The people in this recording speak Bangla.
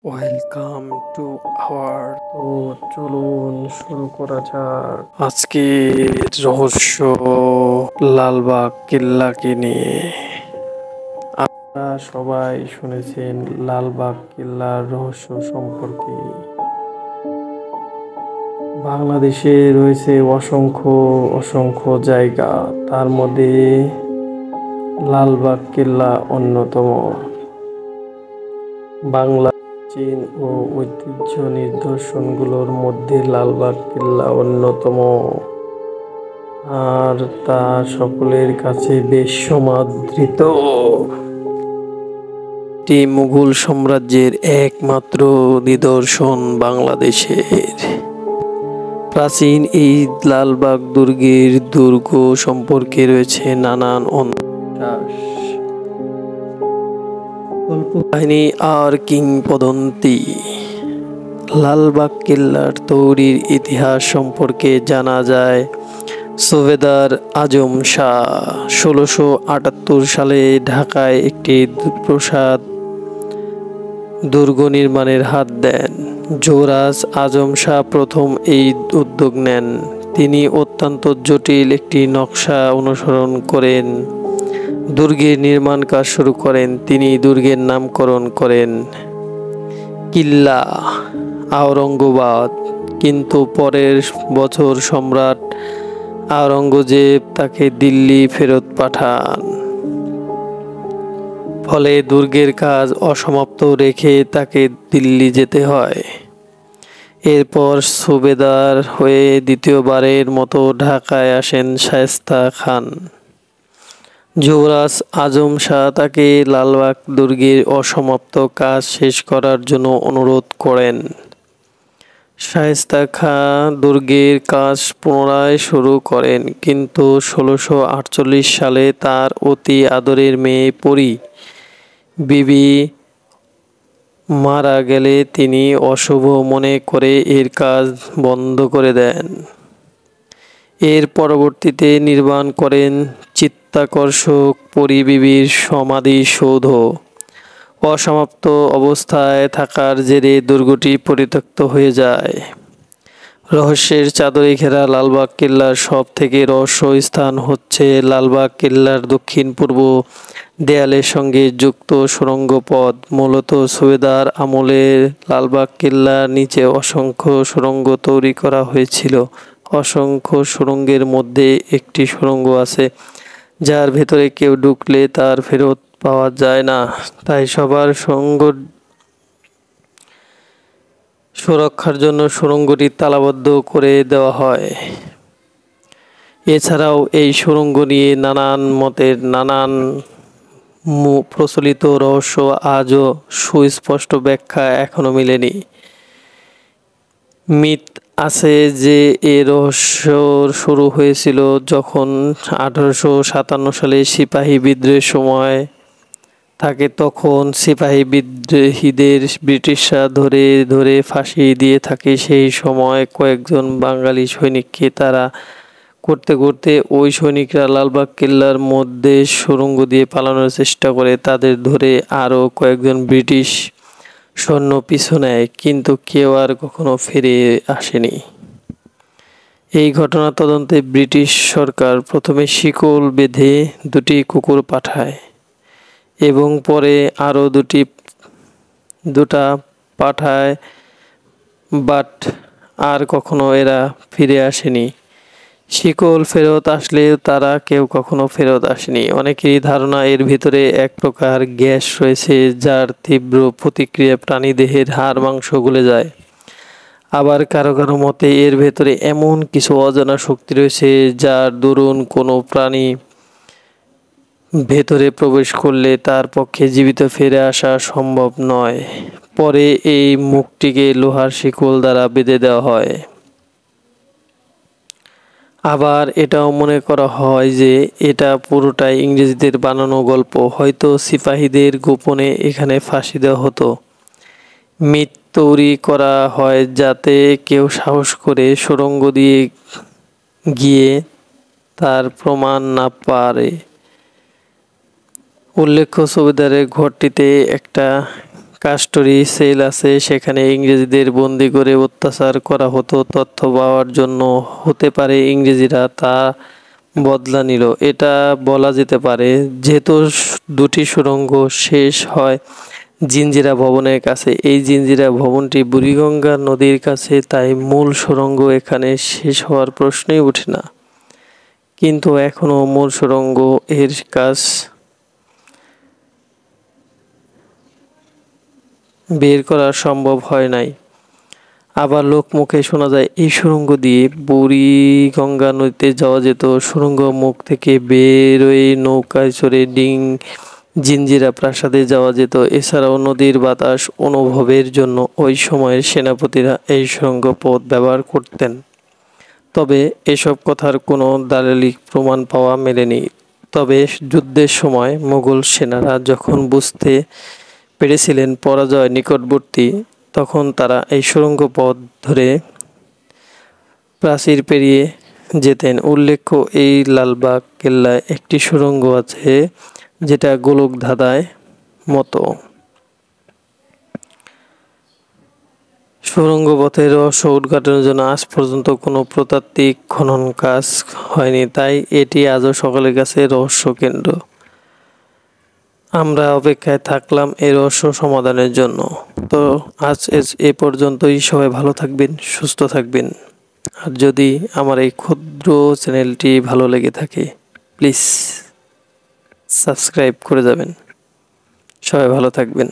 ওয়েলকাম টু আওয়ার চলুন শুরু করা যাক আজকে রহস্য লালবাগ কেল্লাকে নিয়ে। আপনারা সবাই শুনেছেন লালবাগ কেল্লার রহস্য সম্পর্কে। বাংলাদেশে রয়েছে অসংখ্য অসংখ্য জায়গা, তার মধ্যে লালবাগ কেল্লা অন্যতম। বাংলা চীন ও ঐতিহ্য নিদর্শনগুলোর মধ্যে লালবাগ কেল্লা অন্যতম, আর তা সকলের কাছে বেশ সমাদৃত। এটি মুঘল সাম্রাজ্যের একমাত্র নিদর্শন। বাংলাদেশের প্রাচীন এই লালবাগ দুর্গ সম্পর্কে রয়েছে নানান অন্ধবিশ্বাস, গল্প কাহিনী আর কিংবদন্তি। লালবাগ কেল্লার তৈরির ইতিহাস সম্পর্কে জানা যায় সুবেদার আজম শাহ ১৬৭৮ সালে ঢাকায় একটি প্রাসাদ দুর্গ নির্মাণের হাত দেন। যুবরাজ আজম শাহ প্রথম এই উদ্যোগ নেন। তিনি অত্যন্ত জটিল একটি নকশা অনুসরণ করেন দুর্গের নির্মাণ কাজ শুরু করেন। তিনি দুর্গের নামকরণ করেন কিল্লা আওরঙ্গাবাদ, কিন্তু পরের বছর সম্রাট আওরঙ্গজেব তাকে দিল্লি ফেরত পাঠান। ফলে দুর্গের কাজ অসমাপ্ত রেখে তাকে দিল্লি যেতে হয়। এরপর সুবেদার হয়ে দ্বিতীয়বারের মতো ঢাকায় আসেন শায়েস্তা খান। যুবরাজ আজম শাহ তাকে লালবাগ দুর্গের অসমাপ্ত কাজ শেষ করার জন্য অনুরোধ করেন। শায়েস্তা খাঁ দুর্গের কাজ পুনরায় শুরু করেন, কিন্তু ১৬৪৮ সালে তার অতি আদরের মেয়ে পরী বিবি মারা গেলে তিনি অশুভ মনে করে এর কাজ বন্ধ করে দেন। এর পরবর্তীতে নির্মাণ করেন চিত্তাকর্ষক পরী বিবির সমাধিসৌধ। অসমাপ্ত অবস্থায় থাকার জেরে দুর্গটি পরিত্যক্ত হয়ে যায়। রহস্যের চাদরে ঘেরা লালবাগ কেল্লার সব থেকে রহস্য স্থান হচ্ছে লালবাগ কেল্লার দক্ষিণ পূর্ব দেয়ালের সঙ্গে যুক্ত সুড়ঙ্গ পথ। মূলত সুবেদার আমলে লালবাগ কেল্লার নিচে অসংখ্য সুড়ঙ্গ তৈরি করা হয়েছিল। অসংখ্য সুড়ঙ্গের মধ্যে একটি সুড়ঙ্গ আছে যার ভেতরে কেউ ঢুকলে তার ফেরত পাওয়া যায় না, তাই সবার সুরক্ষার জন্য সুড়ঙ্গটি তালাবদ্ধ করে দেওয়া হয়। এছাড়াও এই সুড়ঙ্গ নিয়ে নানান মতের নানান প্রচলিত রহস্য আজও সুস্পষ্ট ব্যাখ্যা এখনো মেলেনি। মিথ আছে যে এ রহস্য শুরু হয়েছিল যখন ১৮৫৭ সালে সিপাহী বিদ্রোহের সময় থাকে। তখন সিপাহী বিদ্রোহীদের ব্রিটিশরা ধরে ধরে ফাঁসি দিয়ে থাকে। সেই সময় কয়েকজন বাঙালি সৈনিককে তারা করতে করতে ওই সৈনিকরা লালবাগ কেল্লার মধ্যে সুড়ঙ্গ দিয়ে পালানোর চেষ্টা করে। তাদের ধরে আরও কয়েকজন ব্রিটিশ সৈন্য পিছু নেয়, কিন্তু কেউ আর কখনো ফিরে আসেনি। এই ঘটনা তদন্তে ব্রিটিশ সরকার প্রথমে শিকল বেঁধে দুটি কুকুর পাঠায় এবং পরে আরও দুটা পাঠায়, বাট আর কখনো এরা ফিরে আসেনি। শিকল ফেরত আসলেও তারা কেউ কখনো ফেরত আসেনি। অনেকেরই ধারণা এর ভিতরে এক প্রকার গ্যাস রয়েছে যার তীব্র প্রতিক্রিয়া প্রাণীদেহের হাড় মাংস গলে যায়। আবার কারো কারো মতে এর ভেতরে এমন কিছু অজানা শক্তি রয়েছে যার দরুন কোনো প্রাণী ভেতরে প্রবেশ করলে তার পক্ষে জীবিত ফিরে আসা সম্ভব নয়। পরে এই মুখটিকে লোহার শিকল দ্বারা বেঁধে দেওয়া হয়। আবার এটাও মনে করা হয় যে এটা পুরোটাই ইংরেজদের বানানো গল্প। হয়তো সিপাহীদের গোপনে এখানে ফাঁসি দেওয়া হতো। মিথ তৈরি করা হয় যাতে কেউ সাহস করে সুড়ঙ্গ দিয়ে গিয়ে তার প্রমাণ না পারে। উল্লেখ্য, সুবেদারের ঘরটিতে একটা কাস্টরি সেল আছে, সেখানে ইংরেজদের বন্দি করে অত্যাচার করা হতো। তথ্য পাওয়ার জন্য হতে পারে ইংরেজরা তা বদলা নিল, এটা বলা যেতে পারে। যেহেতু দুটি সুড়ঙ্গ শেষ হয় জিঞ্জিরা ভবনের কাছে, এই জিঞ্জিরা ভবনটি বুড়িগঙ্গা নদীর কাছে, তাই মূল সুড়ঙ্গ এখানে শেষ হওয়ার প্রশ্নই ওঠে না। কিন্তু এখনও মূল সুড়ঙ্গ এর কাজ বের করা সম্ভব হয় নাই। আবার লোকমুখে শোনা যায় এই সুড়ঙ্গ দিয়ে বুড়িগঙ্গা নদীতে যাওয়া যেত। সুড়ঙ্গ মুখ থেকে বেরোয় নৌকায় চড়ে জিঞ্জিরা প্রাসাদে যাওয়া যেত। এছাড়াও নদীর বাতাস অনুভবের জন্য ওই সময়ের সেনাপতিরা এই সুড়ঙ্গ পথ ব্যবহার করতেন। তবে এসব কথার কোনো দালিলিক প্রমাণ পাওয়া মেলেনি। তবে যুদ্ধের সময় মুঘল সেনারা যখন বুঝতে পেরেছিলেন পরাজয় নিকটবর্তী, তখন তারা এই সুড়ঙ্গ পথ ধরে প্রাচীর পেরিয়ে যেতেন। উল্লেখ্য, এই লালবাগ কেল্লায় একটি সুড়ঙ্গ আছে যেটা গোলক ধাঁধার মতো। সুড়ঙ্গ পথের রহস্য উদ্ঘাটনের জন্য আজ পর্যন্ত কোনো প্রত্নতাত্ত্বিক খনন কাজ হয়নি, তাই এটি আজও সকলের কাছে রহস্য কেন্দ্র। আমরা অপেক্ষায় থাকলাম এই রহস্য সমাধানের জন্য। তো আজ এ পর্যন্তই। সবাই ভালো থাকবেন, সুস্থ থাকবেন। আর যদি আমার এই ক্ষুদ্র চ্যানেলটি ভালো লেগে থাকে, প্লিজ সাবস্ক্রাইব করে যাবেন। সবাই ভালো থাকবেন।